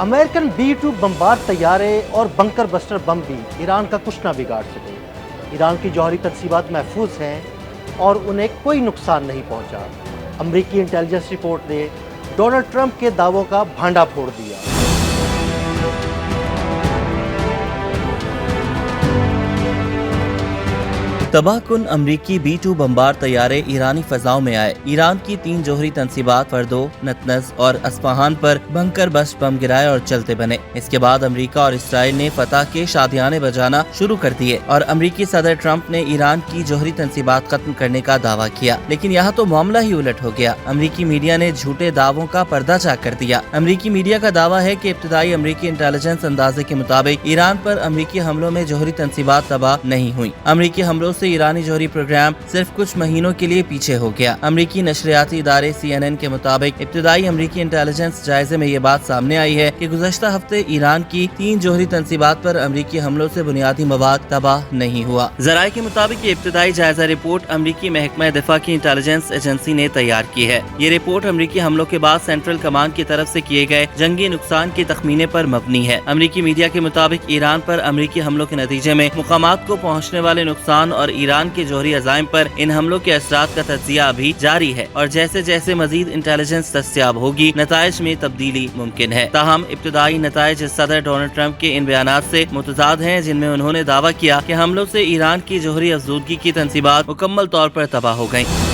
American B-2 bomber तैयारे और bunker buster bomb भी ईरान का कुछ ना बिगाड़ सके। ईरान की जौहरी तनसीबात महफूज हैं और उन्हें कोई नुकसान नहीं पहुंचा। अमेरिकी इंटेलिजेंस रिपोर्ट ने डोनाल्ड ट्रंप के दावों का भांडा फोड़ दिया। तबाहकुन अमरीकी B-2 बमबार तैयारे ईरानी फजाओं में आए। ईरान की 3 जौहरी तनसीबात फर्दो, नतनज और अस्फहान पर बंकर बस्ट बम गिराए और चलते बने। इसके बाद अमरीका और इसराइल ने फतह के शादियाने बजाना शुरू कर दिए और अमरीकी सदर ट्रंप ने ईरान की जौहरी तनसीबात खत्म करने का दावा किया। लेकिन यहाँ तो मामला ही उलट हो गया। अमरीकी मीडिया ने झूठे दावों का पर्दा चाक कर दिया। अमरीकी मीडिया का दावा है कि इब्तिदाई अमरीकी इंटेलिजेंस अंदाजे के मुताबिक ईरान पर अमरीकी हमलों में जौहरी तनसीबात तबाह नहीं हुई। अमरीकी हमलों से ईरानी जौहरी प्रोग्राम सिर्फ कुछ महीनों के लिए पीछे हो गया। अमरीकी नशरियाती इदारे CNN के मुताबिक इब्तिदाई अमरीकी इंटेलिजेंस जायजे में ये बात सामने आई है कि गुज़श्ता हफ्ते ईरान की 3 जौहरी तनसीबात पर अमरीकी हमलों से बुनियादी मवाद तबाह नहीं हुआ। ज़राए के मुताबिक ये इब्तिदाई जायजा रिपोर्ट अमरीकी महकमा दिफा की इंटेलिजेंस एजेंसी ने तैयार की है। ये रिपोर्ट अमरीकी हमलों के बाद सेंट्रल कमांड की तरफ से किए गए जंगी नुकसान के तखमीने पर मबनी है। अमरीकी मीडिया के मुताबिक ईरान पर अमरीकी हमलों के नतीजे में मुकामात को पहुँचने वाले नुकसान और ईरान के जौहरी अज़ाइम पर इन हमलों के असरात का तज्जिया अभी जारी है और जैसे जैसे मजीद इंटेलिजेंस दस्तयाब होगी नताइज में तब्दीली मुमकिन है। ताहम इब्तिदाई नताइज सदर डोनाल्ड ट्रंप के इन बयानात से मुतजाद हैं, जिनमें उन्होंने दावा किया कि हमलों से ईरान की जौहरी अफजूदगी की तनसीबात मुकम्मल तौर पर तबाह हो गयी।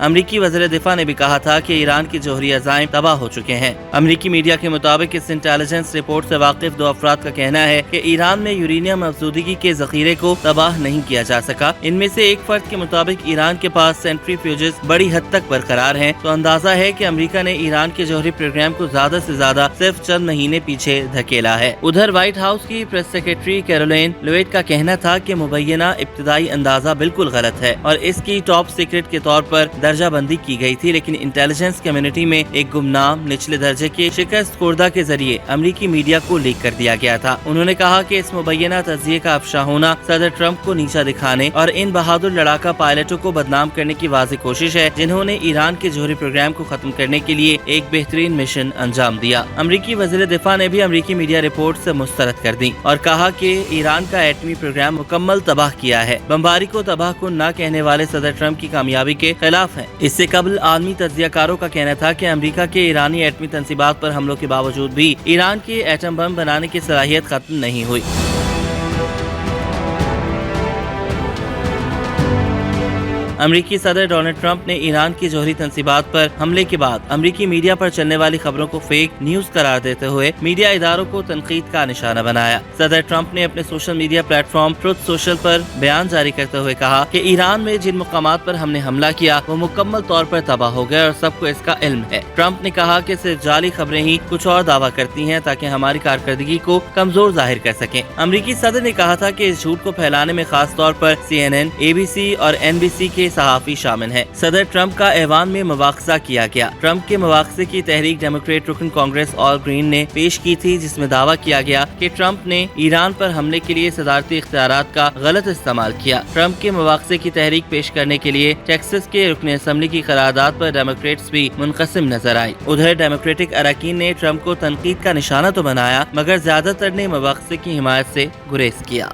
अमरीकी वज़ीर दिफा ने भी कहा था कि ईरान की जौहरी अज़ाइम तबाह हो चुके हैं। अमरीकी मीडिया के मुताबिक इस इंटेलिजेंस रिपोर्ट से वाकिफ 2 अफराद का कहना है कि ईरान में यूरेनियम अफजूदगी के जखीरे को तबाह नहीं किया जा सका। इनमें से एक फर्द के मुताबिक ईरान के पास सेंट्रीफ्यूजेस बड़ी हद तक बरकरार हैं, तो अंदाजा है कि अमरीका ने ईरान के जौहरी प्रोग्राम को ज्यादा से ज्यादा सिर्फ चंद महीने पीछे धकेला है। उधर व्हाइट हाउस की प्रेस सेक्रेटरी कैरोलाइन लेविट का कहना था कि मुबैना इब्तिदाई अंदाजा बिल्कुल गलत है और इसकी टॉप सीक्रेट के तौर पर दर्जा बंदी की गई थी, लेकिन इंटेलिजेंस कम्युनिटी में एक गुमनाम निचले दर्जे के शिकस्त खुर्दा के जरिए अमरीकी मीडिया को लीक कर दिया गया था। उन्होंने कहा कि इस मुबैना तज्जिये का अफशा होना सदर ट्रंप को नीचा दिखाने और इन बहादुर लड़ाका पायलटों को बदनाम करने की वाज़ेह कोशिश है, जिन्होंने ईरान के जौहरी प्रोग्राम को खत्म करने के लिए एक बेहतरीन मिशन अंजाम दिया। अमरीकी वज़ीर दिफा ने भी अमरीकी मीडिया रिपोर्ट से मुस्तरद कर दी और कहा कि ईरान का एटमी प्रोग्राम मुकम्मल तबाह किया है। बमबारी को तबाह कुन न कहने वाले सदर ट्रंप की कामयाबी के खिलाफ है। इससे कबल आलमी तज्जियाकारों का कहना था कि अमेरिका के ईरानी एटमी तनसीबात पर हमलों के बावजूद भी ईरान की एटम बम बनाने की सलाहियत खत्म नहीं हुई। अमरीकी सदर डोनाल्ड ट्रंप ने ईरान की जौहरी तनसीबात पर हमले के बाद अमरीकी मीडिया पर चलने वाली खबरों को फेक न्यूज करार देते हुए मीडिया इदारों को तनकीद का निशाना बनाया। सदर ट्रंप ने अपने social media platform truth social पर बयान जारी करते हुए कहा कि ईरान में जिन मुकामात पर हमने हमला किया वो मुकम्मल तौर पर तबाह हो गए और सबको इसका इल्म है। ट्रंप ने कहा कि सिर्फ जाली खबरें ही कुछ और दावा करती हैं ताकि हमारी कारकर्दगी को कमजोर जाहिर कर सकें। अमरीकी सदर ने कहा था कि इस झूठ को फैलाने में खास तौर पर CNN, ABC और NBC के सहाफी शामिल हैं। सदर ट्रंप का ऐवान में मुवाखजा किया गया। ट्रंप के मुवाखजे की तहरीक डेमोक्रेट रुकन कांग्रेस ऑल ग्रीन ने पेश की थी, जिसमें दावा किया गया कि ट्रंप ने ईरान पर हमले के लिए सदारती इख्तियारात का गलत इस्तेमाल किया। ट्रंप के मुवाखजे की तहरीक पेश करने के लिए टेक्सास के रुकन असम्बली की करारदाद पर डेमोक्रेट्स भी मुनक़सिम नजर आई। उधर डेमोक्रेटिक अरकान ने ट्रंप को तनकीद का निशाना तो बनाया, मगर ज्यादातर ने मुवाखजे की हिमायत से गुरेज किया।